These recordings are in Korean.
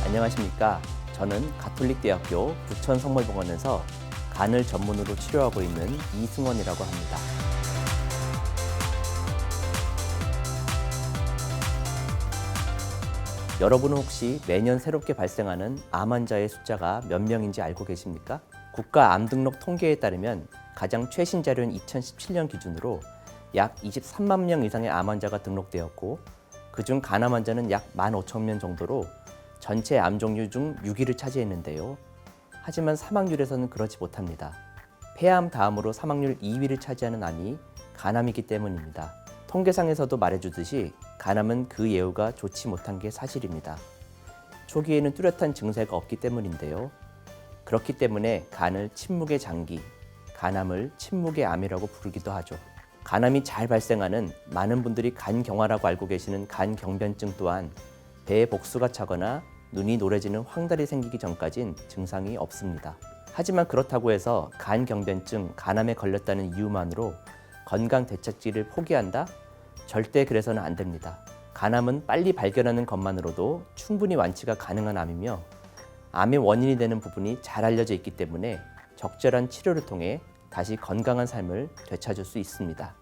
안녕하십니까. 저는 가톨릭대학교 부천성모병원에서 간을 전문으로 치료하고 있는 이승원이라고 합니다. 여러분은 혹시 매년 새롭게 발생하는 암 환자의 숫자가 몇 명인지 알고 계십니까? 국가암등록 통계에 따르면 가장 최신 자료인 2017년 기준으로 약 23만 명 이상의 암 환자가 등록되었고, 그중 간암 환자는 약 15,000명 정도로 전체 암 종류 중 6위를 차지했는데요. 하지만 사망률에서는 그렇지 못합니다. 폐암 다음으로 사망률 2위를 차지하는 암이 간암이기 때문입니다. 통계상에서도 말해주듯이 간암은 그 예후가 좋지 못한 게 사실입니다. 초기에는 뚜렷한 증세가 없기 때문인데요. 그렇기 때문에 간을 침묵의 장기, 간암을 침묵의 암이라고 부르기도 하죠. 간암이 잘 발생하는 많은 분들이 간경화라고 알고 계시는 간경변증 또한 배에 복수가 차거나 눈이 노래지는 황달이 생기기 전까진 증상이 없습니다. 하지만 그렇다고 해서 간경변증, 간암에 걸렸다는 이유만으로 건강 대책지를 포기한다? 절대 그래서는 안 됩니다. 간암은 빨리 발견하는 것만으로도 충분히 완치가 가능한 암이며, 암의 원인이 되는 부분이 잘 알려져 있기 때문에 적절한 치료를 통해 다시 건강한 삶을 되찾을 수 있습니다.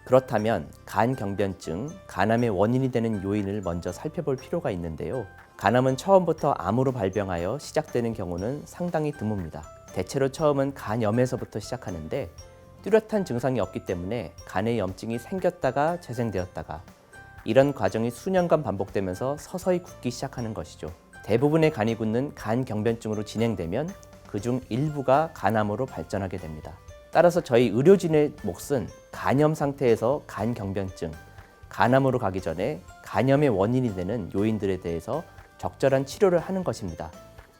그렇다면 간경변증, 간암의 원인이 되는 요인을 먼저 살펴볼 필요가 있는데요. 간암은 처음부터 암으로 발병하여 시작되는 경우는 상당히 드뭅니다. 대체로 처음은 간염에서부터 시작하는데, 뚜렷한 증상이 없기 때문에 간에 염증이 생겼다가 재생되었다가 이런 과정이 수년간 반복되면서 서서히 굳기 시작하는 것이죠. 대부분의 간이 굳는 간경변증으로 진행되면 그중 일부가 간암으로 발전하게 됩니다. 따라서 저희 의료진의 몫은 간염 상태에서 간경변증, 간암으로 가기 전에 간염의 원인이 되는 요인들에 대해서 적절한 치료를 하는 것입니다.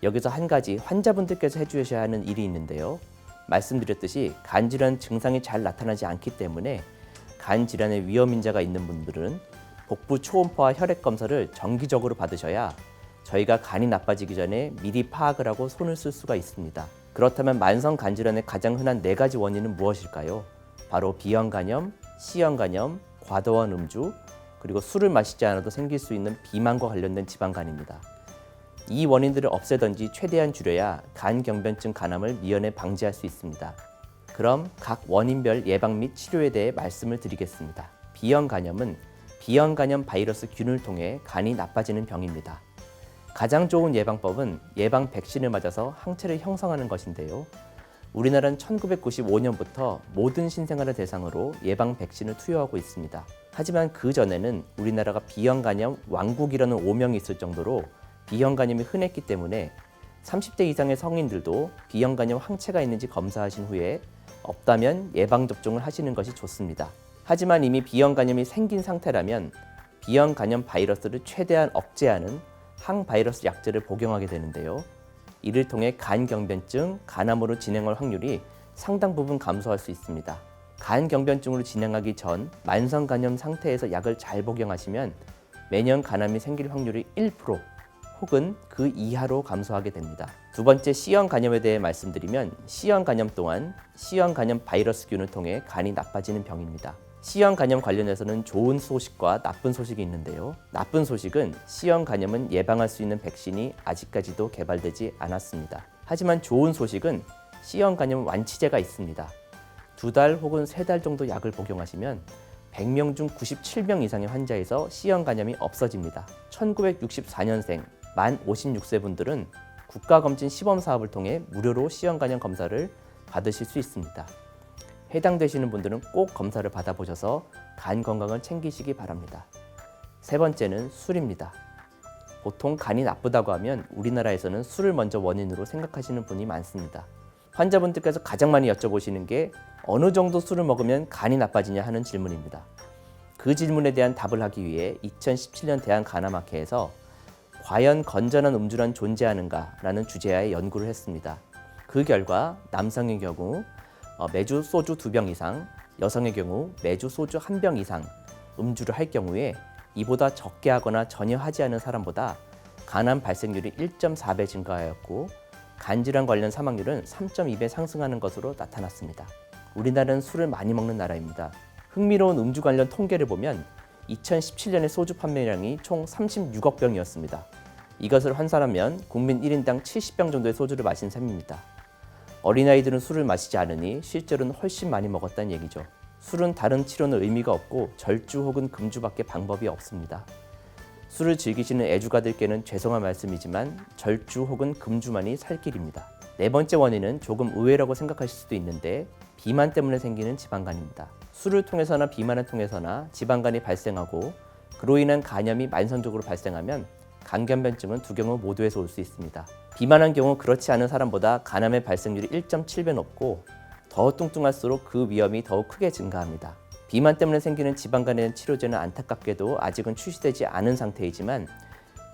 여기서 한 가지 환자분들께서 해주셔야 하는 일이 있는데요. 말씀드렸듯이 간질환 증상이 잘 나타나지 않기 때문에 간질환의 위험인자가 있는 분들은 복부 초음파와 혈액 검사를 정기적으로 받으셔야 저희가 간이 나빠지기 전에 미리 파악을 하고 손을 쓸 수가 있습니다. 그렇다면 만성 간질환의 가장 흔한 4가지 원인은 무엇일까요? 바로 B형간염, C형간염, 과도한 음주, 그리고 술을 마시지 않아도 생길 수 있는 비만과 관련된 지방간입니다. 이 원인들을 없애든지 최대한 줄여야 간경변증 간암을 미연에 방지할 수 있습니다. 그럼 각 원인별 예방 및 치료에 대해 말씀을 드리겠습니다. B형간염은 B형간염 바이러스 균을 통해 간이 나빠지는 병입니다. 가장 좋은 예방법은 예방 백신을 맞아서 항체를 형성하는 것인데요. 우리나라는 1995년부터 모든 신생아를 대상으로 예방 백신을 투여하고 있습니다. 하지만 그 전에는 우리나라가 B형간염 왕국이라는 오명이 있을 정도로 B형간염이 흔했기 때문에 30대 이상의 성인들도 B형간염 항체가 있는지 검사하신 후에 없다면 예방접종을 하시는 것이 좋습니다. 하지만 이미 B형간염이 생긴 상태라면 B형간염 바이러스를 최대한 억제하는 항바이러스 약제를 복용하게 되는데요. 이를 통해 간경변증, 간암으로 진행할 확률이 상당 부분 감소할 수 있습니다. 간경변증으로 진행하기 전 만성간염 상태에서 약을 잘 복용하시면 매년 간암이 생길 확률이 1% 혹은 그 이하로 감소하게 됩니다. 두 번째, C형 간염에 대해 말씀드리면 C형 간염 또한 C형 간염 바이러스균을 통해 간이 나빠지는 병입니다. C형 간염 관련해서는 좋은 소식과 나쁜 소식이 있는데요. 나쁜 소식은 C형 간염은 예방할 수 있는 백신이 아직까지도 개발되지 않았습니다. 하지만 좋은 소식은 C형 간염 완치제가 있습니다. 2달 혹은 3달 정도 약을 복용하시면 100명 중 97명 이상의 환자에서 C형 간염이 없어집니다. 1964년생 만 56세 분들은 국가검진 시범사업을 통해 무료로 C형 간염 검사를 받으실 수 있습니다. 해당되시는 분들은 꼭 검사를 받아보셔서 간 건강을 챙기시기 바랍니다. 세 번째는 술입니다. 보통 간이 나쁘다고 하면 우리나라에서는 술을 먼저 원인으로 생각하시는 분이 많습니다. 환자분들께서 가장 많이 여쭤보시는 게 어느 정도 술을 먹으면 간이 나빠지냐 하는 질문입니다. 그 질문에 대한 답을 하기 위해 2017년 대한간암학회에서 과연 건전한 음주란 존재하는가 라는 주제하에 연구를 했습니다. 그 결과 남성의 경우 매주 소주 2병 이상, 여성의 경우 매주 소주 1병 이상 음주를 할 경우에 이보다 적게 하거나 전혀 하지 않은 사람보다 간암 발생률이 1.4배 증가하였고 간질환 관련 사망률은 3.2배 상승하는 것으로 나타났습니다. 우리나라는 술을 많이 먹는 나라입니다. 흥미로운 음주 관련 통계를 보면 2017년의 소주 판매량이 총 36억 병이었습니다. 이것을 환산하면 국민 1인당 70병 정도의 소주를 마신 셈입니다. 어린아이들은 술을 마시지 않으니 실제로는 훨씬 많이 먹었다는 얘기죠. 술은 다른 치료는 의미가 없고 절주 혹은 금주밖에 방법이 없습니다. 술을 즐기시는 애주가들께는 죄송한 말씀이지만 절주 혹은 금주만이 살 길입니다. 네 번째 원인은 조금 의외라고 생각하실 수도 있는데 비만 때문에 생기는 지방간입니다. 술을 통해서나 비만을 통해서나 지방간이 발생하고 그로 인한 간염이 만성적으로 발생하면 간경변증은 두 경우 모두에서 올 수 있습니다. 비만한 경우 그렇지 않은 사람보다 간암의 발생률이 1.7배 높고 더 뚱뚱할수록 그 위험이 더욱 크게 증가합니다. 비만 때문에 생기는 지방간에 대한 치료제는 안타깝게도 아직은 출시되지 않은 상태이지만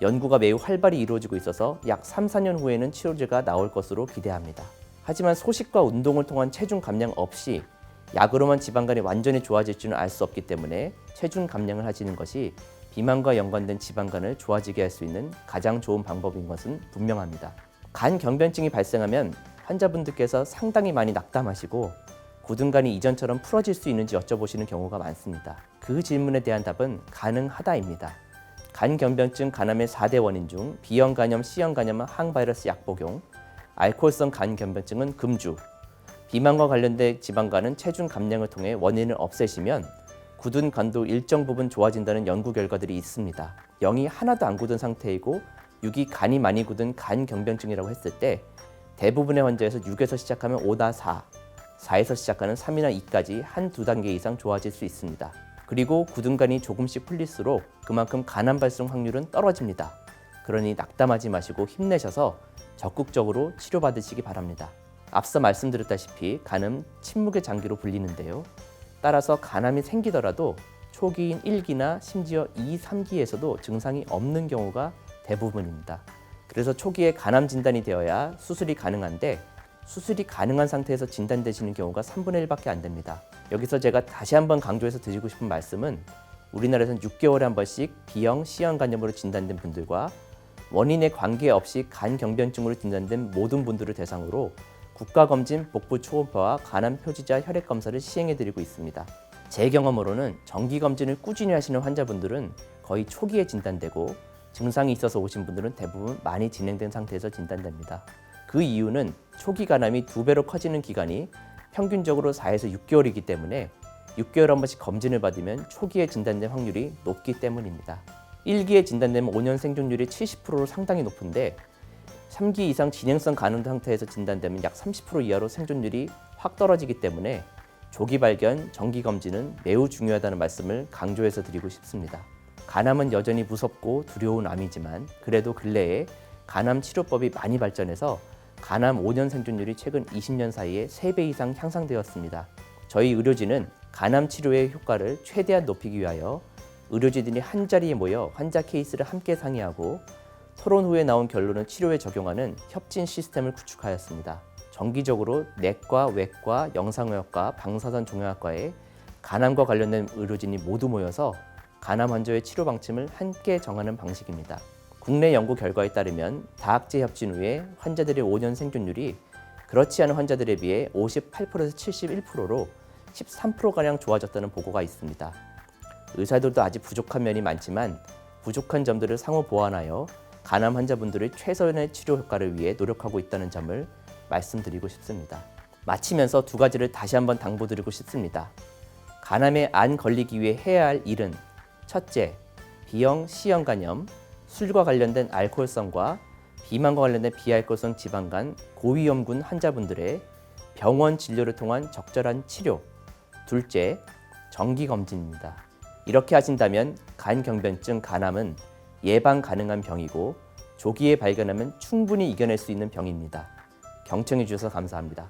연구가 매우 활발히 이루어지고 있어서 약 3, 4년 후에는 치료제가 나올 것으로 기대합니다. 하지만 소식과 운동을 통한 체중 감량 없이 약으로만 지방간이 완전히 좋아질지는 알 수 없기 때문에 체중 감량을 하시는 것이 비만과 연관된 지방간을 좋아지게 할 수 있는 가장 좋은 방법인 것은 분명합니다. 간 경변증이 발생하면 환자분들께서 상당히 많이 낙담하시고 굳은 간이 이전처럼 풀어질 수 있는지 여쭤보시는 경우가 많습니다. 그 질문에 대한 답은 가능하다입니다. 간 경변증 간암의 4대 원인 중 B형 간염, C형 간염은 항바이러스 약 복용, 알코올성 간 경변증은 금주, 비만과 관련된 지방간은 체중 감량을 통해 원인을 없애시면 굳은 간도 일정 부분 좋아진다는 연구 결과들이 있습니다. 0이 하나도 안 굳은 상태이고 6이 간이 많이 굳은 간 경변증이라고 했을 때 대부분의 환자에서 6에서 시작하면 5나 4, 4에서 시작하는 3이나 2까지 한두 단계 이상 좋아질 수 있습니다. 그리고 굳은 간이 조금씩 풀릴수록 그만큼 간암 발생 확률은 떨어집니다. 그러니 낙담하지 마시고 힘내셔서 적극적으로 치료받으시기 바랍니다. 앞서 말씀드렸다시피 간은 침묵의 장기로 불리는데요. 따라서 간암이 생기더라도 초기인 1기나 심지어 2, 3기에서도 증상이 없는 경우가 대부분입니다. 그래서 초기에 간암 진단이 되어야 수술이 가능한데 수술이 가능한 상태에서 진단되시는 경우가 3분의 1밖에 안 됩니다. 여기서 제가 다시 한번 강조해서 드리고 싶은 말씀은 우리나라에서는 6개월에 한 번씩 B형, C형 간염으로 진단된 분들과 원인에 관계없이 간 경변증으로 진단된 모든 분들을 대상으로 국가검진, 복부 초음파와 간암 표지자 혈액 검사를 시행해드리고 있습니다. 제 경험으로는 정기검진을 꾸준히 하시는 환자분들은 거의 초기에 진단되고 증상이 있어서 오신 분들은 대부분 많이 진행된 상태에서 진단됩니다. 그 이유는 초기 간암이 2배로 커지는 기간이 평균적으로 4에서 6개월이기 때문에 6개월에 한 번씩 검진을 받으면 초기에 진단된 확률이 높기 때문입니다. 1기에 진단되면 5년 생존율이 70%로 상당히 높은데 3기 이상 진행성 간암 상태에서 진단되면 약 30% 이하로 생존율이 확 떨어지기 때문에 조기 발견, 정기 검진은 매우 중요하다는 말씀을 강조해서 드리고 싶습니다. 간암은 여전히 무섭고 두려운 암이지만 그래도 근래에 간암 치료법이 많이 발전해서 간암 5년 생존율이 최근 20년 사이에 3배 이상 향상되었습니다. 저희 의료진은 간암 치료의 효과를 최대한 높이기 위하여 의료진들이 한자리에 모여 환자 케이스를 함께 상의하고 토론 후에 나온 결론을 치료에 적용하는 협진 시스템을 구축하였습니다. 정기적으로 내과, 외과, 영상의학과, 방사선 종양학과에 간암과 관련된 의료진이 모두 모여서 간암 환자의 치료 방침을 함께 정하는 방식입니다. 국내 연구 결과에 따르면 다학제 협진 후에 환자들의 5년 생존율이 그렇지 않은 환자들에 비해 58%에서 71%로 13%가량 좋아졌다는 보고가 있습니다. 의사들도 아직 부족한 면이 많지만 부족한 점들을 상호 보완하여 간암 환자분들의 최선의 치료 효과를 위해 노력하고 있다는 점을 말씀드리고 싶습니다. 마치면서 두 가지를 다시 한번 당부드리고 싶습니다. 간암에 안 걸리기 위해 해야 할 일은 첫째, B형, C형 간염, 술과 관련된 알코올성과 비만과 관련된 비알코올성 지방간, 고위험군 환자분들의 병원 진료를 통한 적절한 치료. 둘째, 정기검진입니다. 이렇게 하신다면 간경변증, 간암은 예방 가능한 병이고 조기에 발견하면 충분히 이겨낼 수 있는 병입니다. 경청해 주셔서 감사합니다.